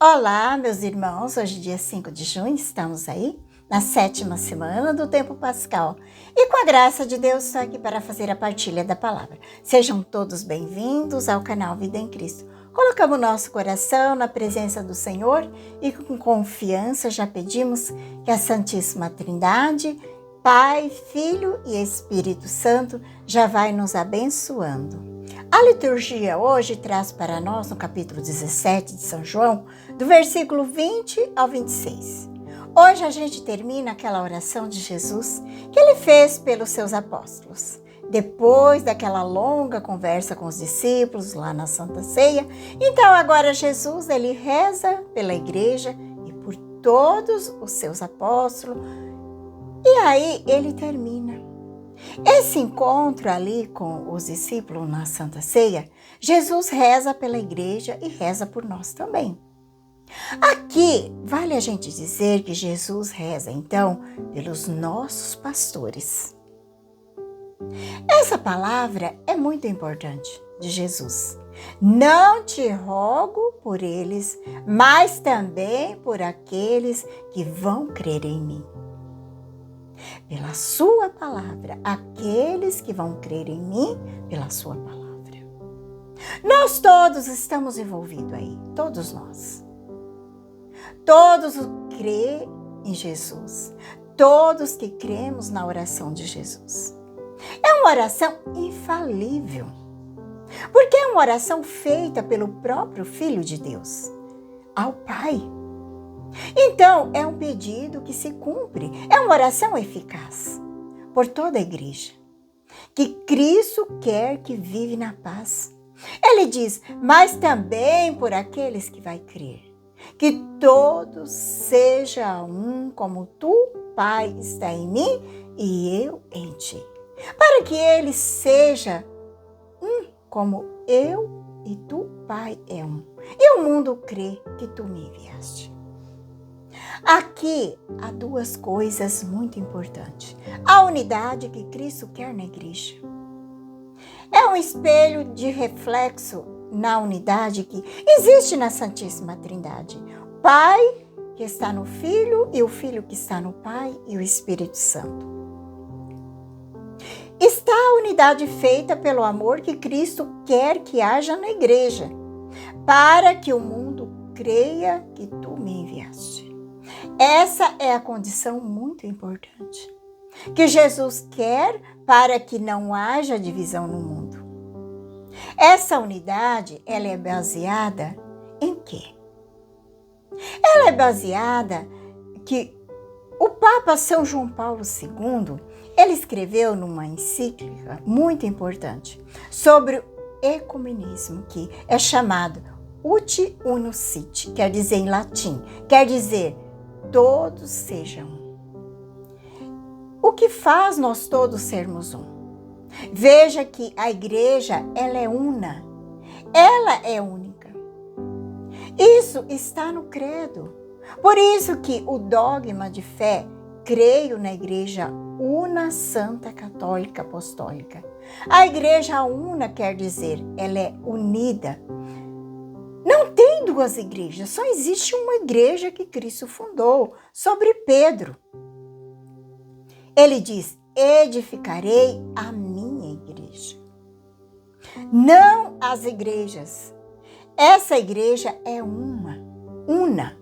Olá, meus irmãos, hoje dia 5 de junho, estamos aí na 7ª semana do tempo pascal e com a graça de Deus estou aqui para fazer a partilha da palavra. Sejam todos bem-vindos ao canal Vida em Cristo. Colocamos nosso coração na presença do Senhor e com confiança já pedimos que a Santíssima Trindade, Pai, Filho e Espírito Santo já vai nos abençoando. A liturgia hoje traz para nós, no capítulo 17 de São João, do versículo 20 ao 26. Hoje a gente termina aquela oração de Jesus que ele fez pelos seus apóstolos. Depois daquela longa conversa com os discípulos lá na Santa Ceia, então agora Jesus ele reza pela igreja e por todos os seus apóstolos. E aí ele termina. Esse encontro ali com os discípulos na Santa Ceia, Jesus reza pela igreja e reza por nós também. Aqui, vale a gente dizer que Jesus reza, então, pelos nossos pastores. Essa palavra é muito importante de Jesus. Não te rogo por eles, mas também por aqueles que vão crer em mim. Pela sua palavra, aqueles que vão crer em mim, pela sua palavra. Nós todos estamos envolvidos aí, todos nós. Todos que crê em Jesus, todos que cremos na oração de Jesus. É uma oração infalível, porque é uma oração feita pelo próprio Filho de Deus, ao Pai. Então, é um pedido que se cumpre, é uma oração eficaz por toda a igreja, que Cristo quer que vive na paz. Ele diz, mas também por aqueles que vai crer, que todos sejam um como tu, Pai, está em mim e eu em ti, para que eles sejam um como eu e tu, Pai, é um. E o mundo crê que tu me enviaste. Aqui há duas coisas muito importantes. A unidade que Cristo quer na igreja. É um espelho de reflexo na unidade que existe na Santíssima Trindade. O Pai que está no Filho e o Filho que está no Pai e o Espírito Santo. Está a unidade feita pelo amor que Cristo quer que haja na igreja, para que o mundo creia que tu me enviaste. Essa é a condição muito importante que Jesus quer para que não haja divisão no mundo. Essa unidade, ela é baseada em quê? Ela é baseada que o Papa São João Paulo II, ele escreveu numa encíclica muito importante sobre o ecumenismo, que é chamado Ut Unus Sit, quer dizer em latim, quer dizer todos sejam um. O que faz nós todos sermos um? Veja que a igreja, ela é una. Ela é única. Isso está no credo. Por isso que o dogma de fé, creio na igreja una, santa, católica, apostólica. A igreja una quer dizer, ela é unida. Não tem duas igrejas, só existe uma igreja que Cristo fundou, sobre Pedro. Ele diz, edificarei a minha igreja. Não as igrejas. Essa igreja é una.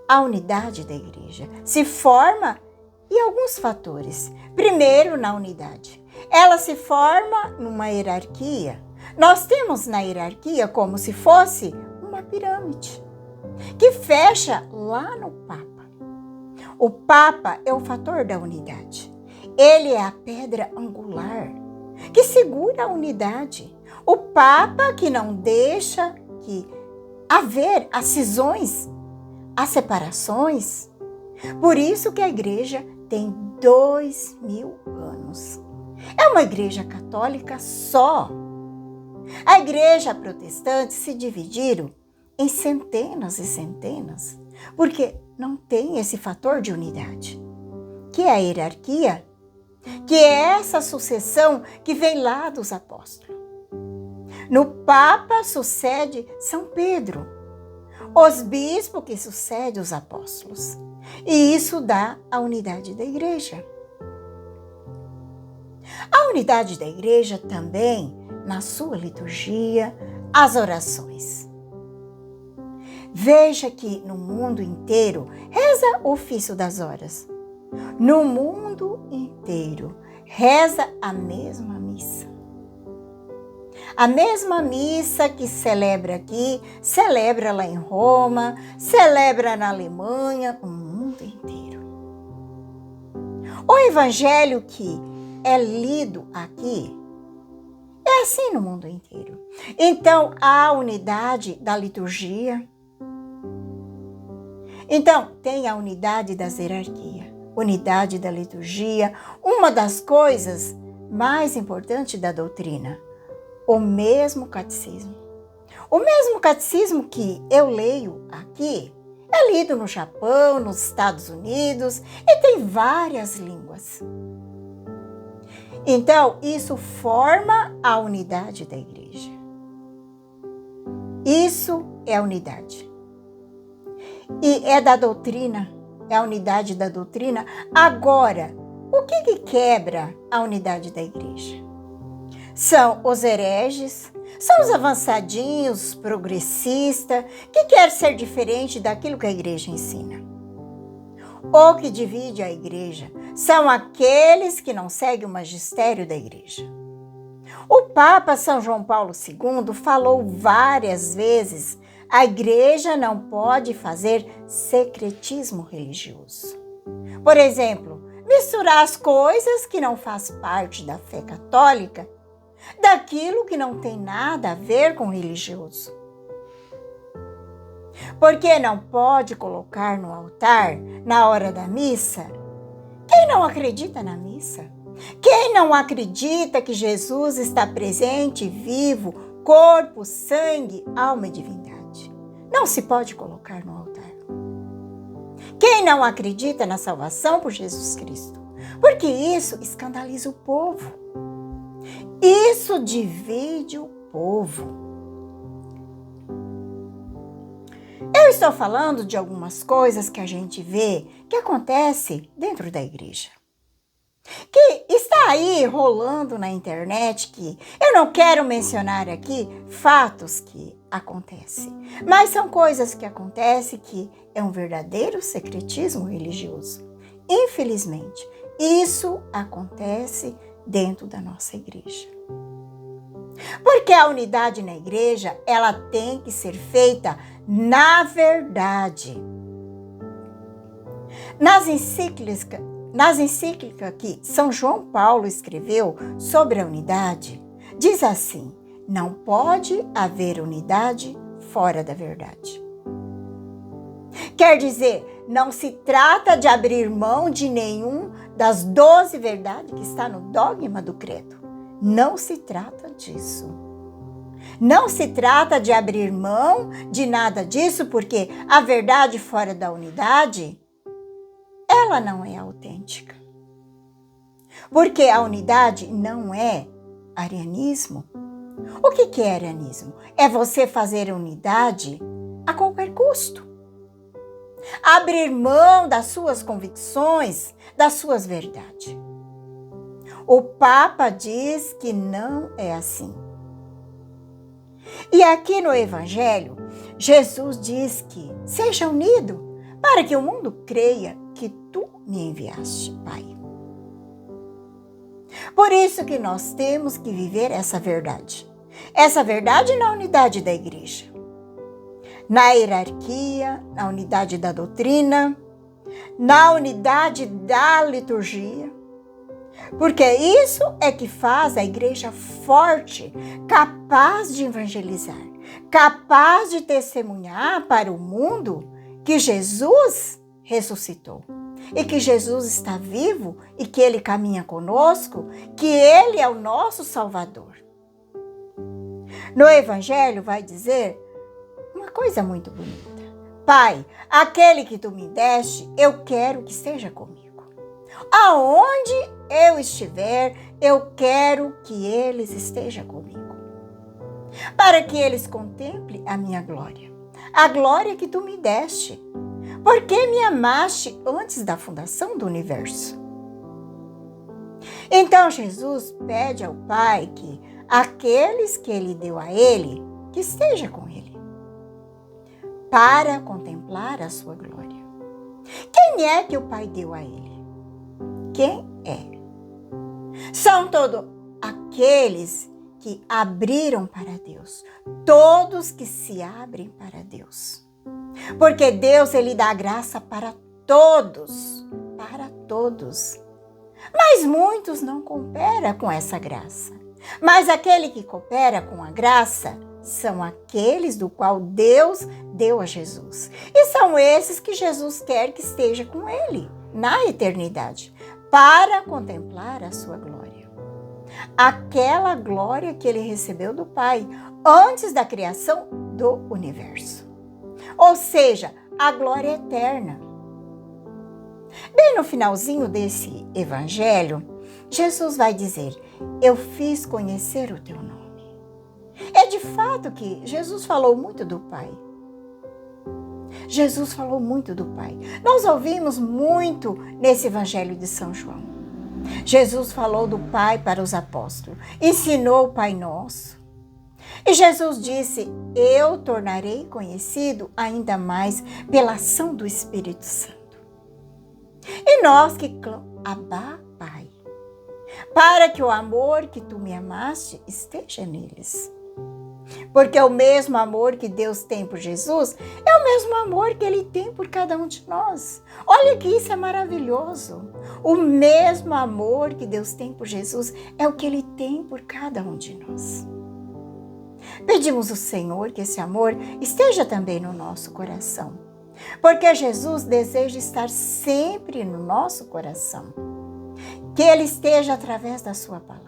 A unidade da igreja se forma em alguns fatores. Primeiro, na unidade. Ela se forma numa hierarquia. Nós temos na hierarquia como se fosse uma pirâmide, que fecha lá no Papa. O Papa é o fator da unidade. Ele é a pedra angular que segura a unidade. O Papa que não deixa que haver as cisões, as separações. Por isso que a igreja tem 2000 anos. É uma igreja católica só. A igreja protestante se dividiram em centenas e centenas, porque não tem esse fator de unidade, que é a hierarquia, que é essa sucessão que vem lá dos apóstolos. No Papa sucede São Pedro, os bispos que sucedem os apóstolos. E isso dá a unidade da igreja. A unidade da igreja também na sua liturgia, as orações. Veja que no mundo inteiro reza o ofício das horas. No mundo inteiro reza a mesma missa. A mesma missa que celebra aqui, celebra lá em Roma, celebra na Alemanha, no mundo inteiro. O evangelho que é lido aqui é assim no mundo inteiro. Então, há unidade da liturgia. Então, tem a unidade das hierarquias, unidade da liturgia, uma das coisas mais importantes da doutrina, o mesmo catecismo. O mesmo catecismo que eu leio aqui é lido no Japão, nos Estados Unidos e tem várias línguas. Então, isso forma a unidade da igreja. Isso é a unidade. E é da doutrina, é a unidade da doutrina. Agora, o que quebra a unidade da igreja? São os hereges, são os avançadinhos, progressistas, que querem ser diferente daquilo que a igreja ensina. O que divide a igreja são aqueles que não seguem o magistério da igreja. O Papa São João Paulo II falou várias vezes: a igreja não pode fazer secretismo religioso. Por exemplo, misturar as coisas que não faz parte da fé católica daquilo que não tem nada a ver com religioso. Porque não pode colocar no altar, na hora da missa, quem não acredita na missa. Quem não acredita que Jesus está presente, vivo, corpo, sangue, alma e divindade. Não se pode colocar no altar. Quem não acredita na salvação por Jesus Cristo. Porque isso escandaliza o povo. Isso divide o povo. Eu estou falando de algumas coisas que a gente vê que acontece dentro da igreja. Que está aí rolando na internet, que eu não quero mencionar aqui fatos que acontecem. Mas são coisas que acontecem que é um verdadeiro secretismo religioso. Infelizmente, isso acontece dentro da nossa igreja. Porque a unidade na igreja, ela tem que ser feita na verdade. Nas encíclicas que São João Paulo escreveu sobre a unidade, diz assim: não pode haver unidade fora da verdade. Quer dizer, não se trata de abrir mão de nenhum das 12 verdades que está no dogma do credo. Não se trata disso. Não se trata de abrir mão de nada disso, porque a verdade fora da unidade, ela não é autêntica. Porque a unidade não é arianismo. O que é arianismo? É você fazer unidade a qualquer custo. Abrir mão das suas convicções, das suas verdades. O Papa diz que não é assim. E aqui no Evangelho, Jesus diz que seja unido para que o mundo creia que tu me enviaste, Pai. Por isso que nós temos que viver essa verdade. Essa verdade na unidade da igreja. Na hierarquia, na unidade da doutrina, na unidade da liturgia. Porque isso é que faz a igreja forte, capaz de evangelizar, capaz de testemunhar para o mundo que Jesus ressuscitou e que Jesus está vivo e que Ele caminha conosco, que Ele é o nosso Salvador. No Evangelho vai dizer uma coisa muito bonita: Pai, aquele que tu me deste, eu quero que esteja comigo. Aonde eu estiver, eu quero que eles estejam comigo, para que eles contemplem a minha glória. a glória que tu me deste, porque me amaste antes da fundação do universo. Então Jesus pede ao Pai que aqueles que ele deu a ele, que esteja com ele, para contemplar a sua glória. Quem é que o Pai deu a ele? Quem é? São todos aqueles que abriram para Deus, todos que se abrem para Deus. Porque Deus, ele dá graça para todos, Mas muitos não cooperam com essa graça. Mas aquele que coopera com a graça são aqueles do qual Deus deu a Jesus. E são esses que Jesus quer que esteja com ele na eternidade, para contemplar a sua glória. Aquela glória que ele recebeu do Pai antes da criação do universo. Ou seja, a glória eterna. Bem no finalzinho desse evangelho, Jesus vai dizer: eu fiz conhecer o teu nome. É de fato que Jesus falou muito do Pai. Jesus falou muito do Pai. Nós ouvimos muito nesse evangelho de São João. Jesus falou do Pai para os apóstolos, ensinou o Pai Nosso. E Jesus disse: eu tornarei conhecido ainda mais pela ação do Espírito Santo. E nós que clamamos: Abá, Pai, para que o amor que tu me amaste esteja neles. Porque o mesmo amor que Deus tem por Jesus é o mesmo amor que ele tem por cada um de nós. Olha que isso é maravilhoso. O mesmo amor que Deus tem por Jesus é o que ele tem por cada um de nós. Pedimos ao Senhor que esse amor esteja também no nosso coração. Porque Jesus deseja estar sempre no nosso coração. Que ele esteja através da sua palavra,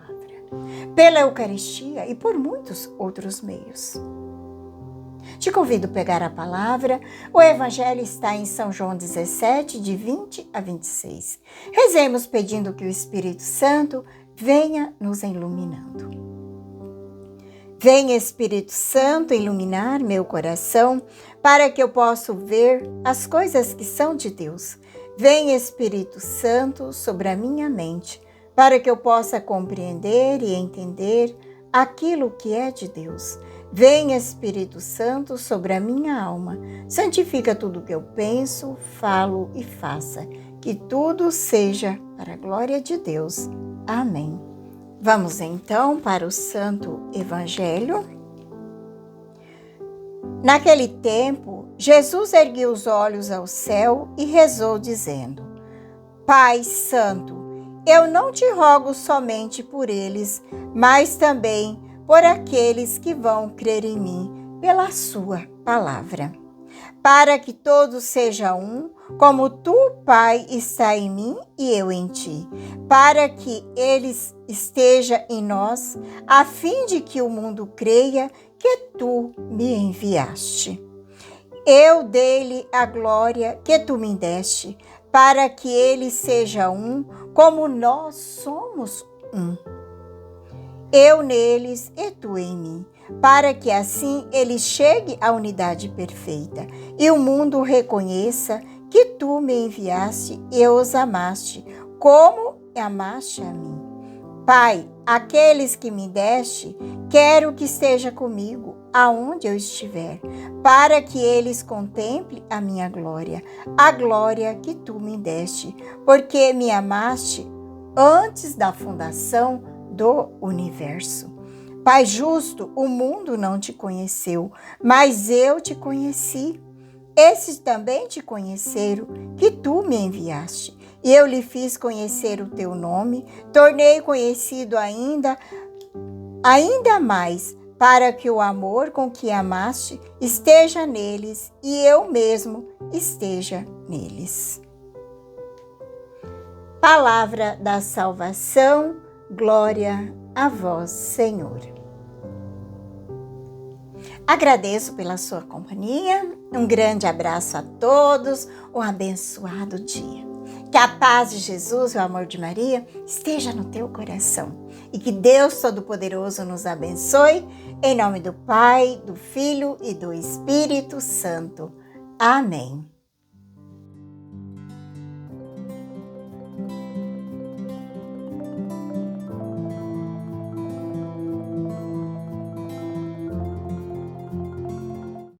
pela Eucaristia e por muitos outros meios. Te convido a pegar a palavra. O Evangelho está em São João 17, de 20 a 26. Rezemos pedindo que o Espírito Santo venha nos iluminando. Vem, Espírito Santo, iluminar meu coração para que eu possa ver as coisas que são de Deus. Vem, Espírito Santo, sobre a minha mente, para que eu possa compreender e entender aquilo que é de Deus. Vem, Espírito Santo, sobre a minha alma. Santifica tudo que eu penso, falo e faça. Que tudo seja para a glória de Deus. Amém. Vamos então para o Santo Evangelho. Naquele tempo, Jesus ergueu os olhos ao céu e rezou, dizendo: Pai Santo, eu não te rogo somente por eles, mas também por aqueles que vão crer em mim pela sua palavra, para que todos sejam um, como tu, Pai, está em mim e eu em ti, para que eles esteja em nós, a fim de que o mundo creia que tu me enviaste. Eu dei-lhe a glória que tu me deste, para que ele seja um, como nós somos um. Eu neles e tu em mim, para que assim ele chegue à unidade perfeita e o mundo reconheça que tu me enviaste e os amaste, como amaste a mim. Pai, aqueles que me deste, quero que esteja comigo, aonde eu estiver, para que eles contemplem a minha glória, a glória que tu me deste, porque me amaste antes da fundação do universo. Pai justo, o mundo não te conheceu, mas eu te conheci. Esses também te conheceram, que tu me enviaste. E eu lhe fiz conhecer o teu nome, tornei conhecido ainda mais, para que o amor com que amaste esteja neles e eu mesmo esteja neles. Palavra da salvação, glória a vós, Senhor. Agradeço pela sua companhia, um grande abraço a todos, um abençoado dia. Que a paz de Jesus e o amor de Maria esteja no teu coração e que Deus Todo-Poderoso nos abençoe, Em nome do Pai, do Filho e do Espírito Santo. Amém.